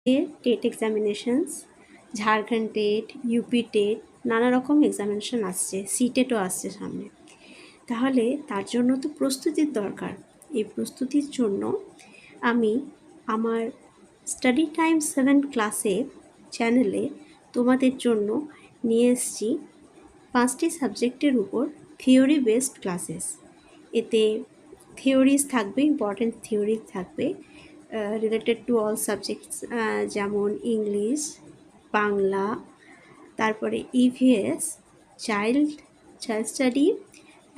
TET examinations, Jharkhand TET, UP TET, নানা রকম examination আসছে, সিটেটও আসছে সামনে। তাহলে তার জন্য তো প্রস্তুতির দরকার। এই প্রস্তুতির জন্য আমি আমার স্টাডি টাইম 7 ক্লাসে চ্যানেলে তোমাদের জন্য নিয়ে এসেছি 5টি সাবজেক্টের উপর থিওরি বেসড ক্লাসেস। এতে থিওরিজ থাকবে, ইম্পর্টেন্ট থিওরি থাকবে রিলেটেড টু অল সাবজেক্টস, যেমন ইংলিশ, বাংলা, তারপরে EVS, child study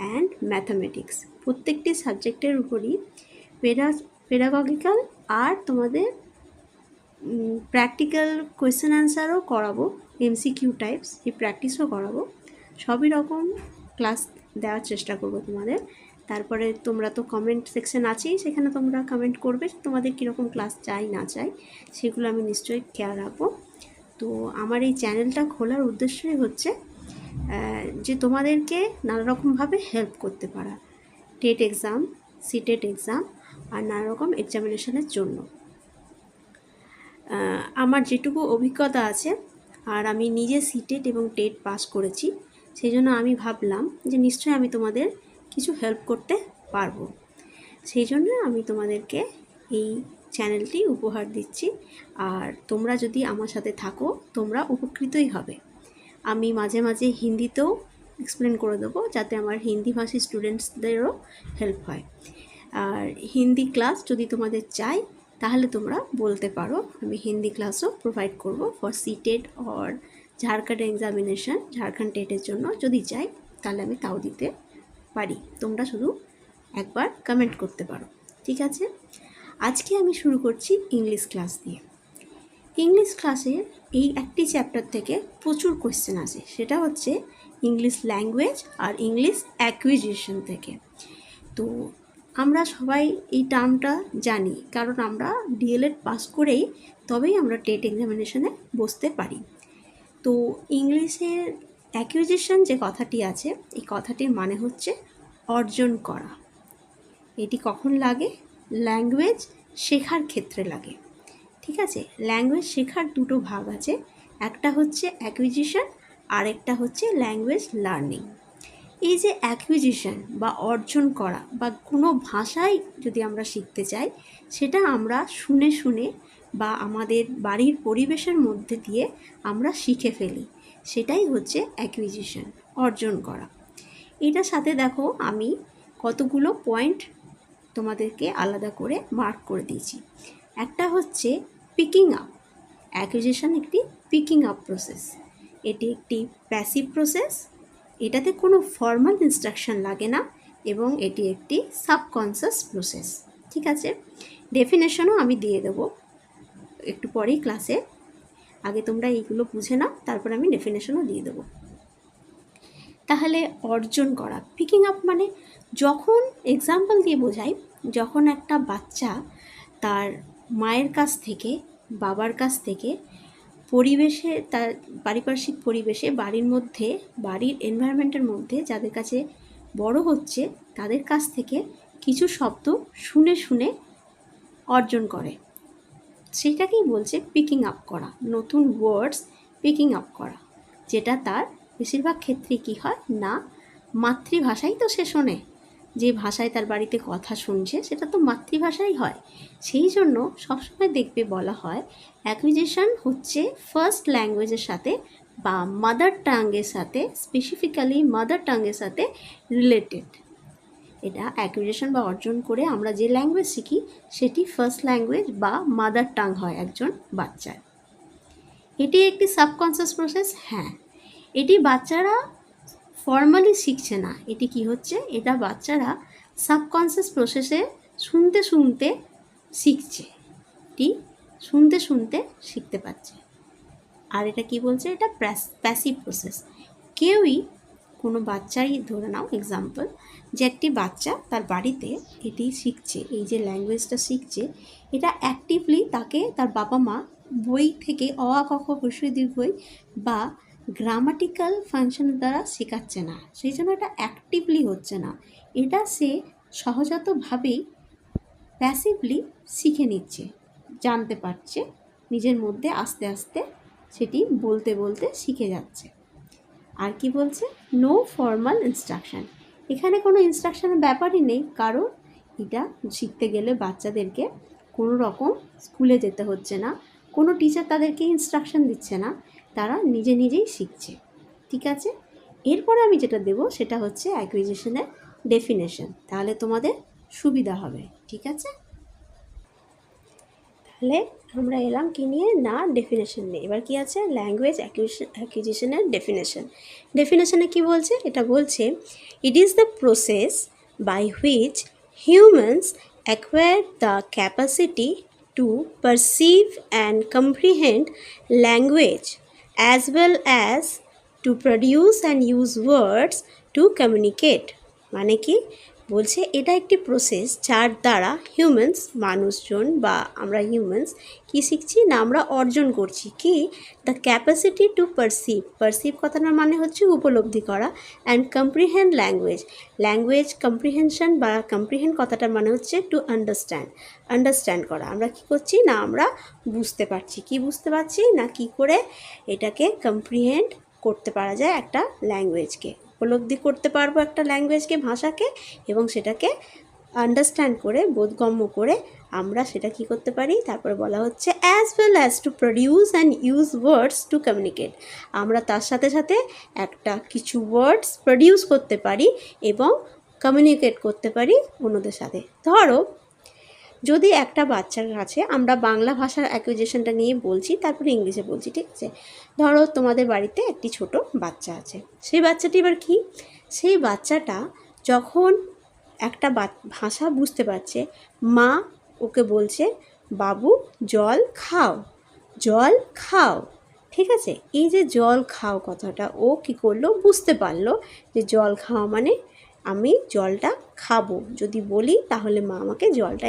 and mathematics. প্রত্যেকটি সাবজেক্টের উপরই পেডাগজিক্যাল আর তোমাদের প্র্যাকটিক্যাল কোয়েশ্চেন অ্যান্সারও করাবো, এমসিকিউ টাইপস, এই প্র্যাকটিসও করাবো। সবই রকম ক্লাস দেওয়ার চেষ্টা করব তোমাদের। তারপরে তোমরা তো কমেন্ট সেকশন আছেই, সেখানে তোমরা কমেন্ট করবে তোমাদের কীরকম ক্লাস চাই না চাই, সেগুলো আমি নিশ্চয়ই খেয়াল রাখবো। তো আমার এই চ্যানেলটা খোলার উদ্দেশ্যই হচ্ছে যে তোমাদেরকে নানা রকমভাবে হেল্প করতে পারা, টেট এক্সাম, সিটেট এক্সাম আর নানা রকম এক্সামিনেশনের জন্য। আমার যেটুকু অভিজ্ঞতা আছে, আর আমি নিজে সিটেট এবং টেট পাস করেছি, সেই জন্য আমি ভাবলাম যে নিশ্চয়ই আমি তোমাদের কিছু হেল্প করতে পারবো। সেই জন্য আমি তোমাদেরকে এই চ্যানেলটি উপহার দিচ্ছি। আর তোমরা যদি আমার সাথে থাকো তোমরা উপকৃতই হবে। আমি মাঝে মাঝে হিন্দিতেও এক্সপ্লেন করে দেবো, যাতে আমার হিন্দিভাষী স্টুডেন্টসদেরও হেল্প হয়। আর হিন্দি ক্লাস যদি তোমাদের চাই তাহলে তোমরা বলতে পারো, আমি হিন্দি ক্লাসও প্রোভাইড করব for CTET or Jharkhand examination, Jharkhand টেটের জন্য যদি চাই তাহলে আমি তাও দিতে পারি। তোমরা শুধু একবার কমেন্ট করতে পারো, ঠিক আছে? আজকে আমি শুরু করছি ইংলিশ ক্লাস দিয়ে। ইংলিশ ক্লাসে এই একটি চ্যাপ্টার থেকে প্রচুর কোয়েশ্চেন আসে, সেটা হচ্ছে ইংলিশ ল্যাঙ্গুয়েজ আর ইংলিশ অ্যাকুইজিশন থেকে। তো আমরা সবাই এই টার্মটা জানি, কারণ আমরা ডিএলএড পাস করেই তবেই আমরা টেট এক্সামিনেশনে বসতে পারি। তো ইংলিশের অ্যাকুইজিশন যে কথাটি আছে, এই কথাটির মানে হচ্ছে অর্জন করা। এটি কখন লাগে? ল্যাঙ্গুয়েজ শেখার ক্ষেত্রে লাগে, ঠিক আছে? ল্যাঙ্গুয়েজ শেখার দুটো ভাগ আছে, একটা হচ্ছে অ্যাকুইজিশন আর একটা হচ্ছে ল্যাঙ্গুয়েজ লার্নিং। এই যে অ্যাকুইজিশন বা অর্জন করা বা কোনো ভাষাই যদি আমরা শিখতে চাই, সেটা আমরা শুনে শুনে বা আমাদের বাড়ির পরিবেশের মধ্যে দিয়ে আমরা শিখে ফেলি, সেটাই হচ্ছে অ্যাকুইজিশন, অর্জন করা। এটার সাথে দেখো আমি কতগুলো পয়েন্ট তোমাদেরকে আলাদা করে মার্ক করে দিয়েছি। একটা হচ্ছে পিকিং আপ। অ্যাকুইজিশন একটি পিকিং আপ প্রসেস, এটি একটি প্যাসিভ প্রসেস, এটাতে কোনো ফর্মাল ইনস্ট্রাকশন লাগে না এবং এটি একটি সাবকনসিয়াস প্রসেস, ঠিক আছে? ডেফিনেশনও আমি দিয়ে দেবো একটু পরেই ক্লাসে। আগে তোমরা এইগুলো বুঝে নাও, তারপর আমি ডেফিনেশনও দিয়ে দেবো। তাহলে অর্জন করা, পিকিং আপ মানে, যখন এক্সাম্পল দিয়ে বোঝাই, যখন একটা বাচ্চা তার মায়ের কাছ থেকে, বাবার কাছ থেকে, পরিবেশে, তার পারিপার্শ্বিক পরিবেশে, বাড়ির মধ্যে, বাড়ির এনভায়রনমেন্টের মধ্যে যাদের কাছে বড় হচ্ছে, তাদের কাছ থেকে কিছু শব্দ শুনে শুনে অর্জন করে, সেটাকেই বলছে পিকিং আপ করা, নতুন ওয়ার্ডস পিকিং আপ করা, যেটা তার বেশিরভাগ ক্ষেত্রে কী হয় না, মাতৃভাষাই তো সে শোনে, যে ভাষায় তার বাড়িতে কথা শুনছে সেটা তো মাতৃভাষাই হয়। সেই জন্য সবসময় দেখবে বলা হয় অ্যাকুইজিশন হচ্ছে ফার্স্ট ল্যাঙ্গুয়েজের সাথে বা মাদার টাঙ্গের সাথে, স্পেসিফিক্যালি মাদার টাঙ্গের সাথে রিলেটেড। এটা অ্যাকুইজিশন বা অর্জন করে আমরা যে ল্যাঙ্গুয়েজ শিখি সেটি ফার্স্ট ল্যাঙ্গুয়েজ বা মাদার টাং হয় একজন বাচ্চার। এটি একটি সাবকনসিয়াস প্রসেস। হ্যাঁ, এটি বাচ্চারা ফর্মালি শিখছে না, এটি কি হচ্ছে, এটা বাচ্চারা সাবকনসিয়াস প্রসেসে শুনতে শুনতে শিখছে, এটি শুনতে শুনতে শিখতে পারছে। আর এটা কি বলছে, এটা প্যাসিভ প্রসেস। কেউই, কোনো বাচ্চাই ধরে নাও এক্সাম্পল, যে একটি বাচ্চা তার বাড়িতে এটি শিখছে, এই যে ল্যাঙ্গুয়েজটা শিখছে, এটা অ্যাক্টিভলি তাকে তার বাবা মা বই থেকে অ আ ক খ হ্রস্ব ই দীর্ঘ ই বা গ্রামাটিক্যাল ফাংশনের দ্বারা শেখাচ্ছে না, সেই জন্য এটা অ্যাক্টিভলি হচ্ছে না, এটা সে সহজাতভাবেই প্যাসিভলি শিখে নিচ্ছে, জানতে পারছে, নিজের মধ্যে আস্তে আস্তে সেটি বলতে বলতে শিখে যাচ্ছে। আর কি বলছে, নো ফর্মাল ইনস্ট্রাকশান, এখানে কোনো ইনস্ট্রাকশানের ব্যাপারই নেই, কারণ এটা শিখতে গেলে বাচ্চাদেরকে কোনো রকম স্কুলে যেতে হচ্ছে না, কোনো টিচার তাদেরকে ইনস্ট্রাকশান দিচ্ছে না, তারা নিজে নিজেই শিখছে। ঠিক আছে, এরপরে আমি যেটা দেব সেটা হচ্ছে অ্যাকুইজিশনের ডেফিনেশন, তাহলে তোমাদের সুবিধা হবে। ঠিক আছে, তাহলে আমরা এলাম কি নিয়ে না, ডেফিনেশন নিয়ে। এবার কি আছে, ল্যাঙ্গুয়েজ অ্যাকুইজিশনের ডেফিনেশন। ডেফিনেশনে কি বলছে, এটা বলছে it is the process by which humans acquire the capacity to perceive and comprehend language as well as to produce and use words to communicate. মানে কি বলছে, এটা একটি প্রসেস যার দ্বারা হিউম্যানস, মানুষজন বা আমরা হিউম্যানস কি শিখছি না, আমরা অর্জন করছি কি, দ্য ক্যাপাসিটি টু পারসিভ কথাটার মানে হচ্ছে উপলব্ধি করা, অ্যান্ড কম্প্রিহেন্ড ল্যাঙ্গুয়েজ কম্প্রিহেনশন বা কম্প্রিহেন্ড কথাটার মানে হচ্ছে টু আন্ডারস্ট্যান্ড করা। আমরা কি করছি না, আমরা বুঝতে পারছি, কি বুঝতে পারছি না, কি করে এটাকে কম্প্রিহেন্ড করতে পারা যায় একটা ল্যাঙ্গুয়েজকে, উপলব্ধি করতে পারবো একটা ল্যাঙ্গুয়েজকে, ভাষাকে, এবং সেটাকে আন্ডারস্ট্যান্ড করে, বোধগম্য করে আমরা সেটা কি করতে পারি। তারপরে বলা হচ্ছে as well as to produce and use words to communicate, আমরা তার সাথে সাথে একটা কিছু ওয়ার্ডস প্রডিউস করতে পারি এবং কমিউনিকেট করতে পারি অন্যদের সাথে। ধরো যদি একটা বাচ্চার কাছে, আমরা বাংলা ভাষার অ্যাকুইজিশনটা নিয়ে বলছি, তারপরে ইংলিশে বলছি, ঠিক আছে। ধরো তোমাদের বাড়িতে একটি ছোট বাচ্চা আছে, সেই বাচ্চাটি এবার কি, সেই বাচ্চাটা যখন একটা ভাষা বুঝতে পারছে, মা ওকে বলছে বাবু জল খাও, জল খাও, ঠিক আছে। এই যে জল খাও কথাটা ও কী করলো, বুঝতে পারলো যে জল খাওয়া মানে আমি জলটা খাবো, যদি বলি তাহলে মা আমাকে জলটা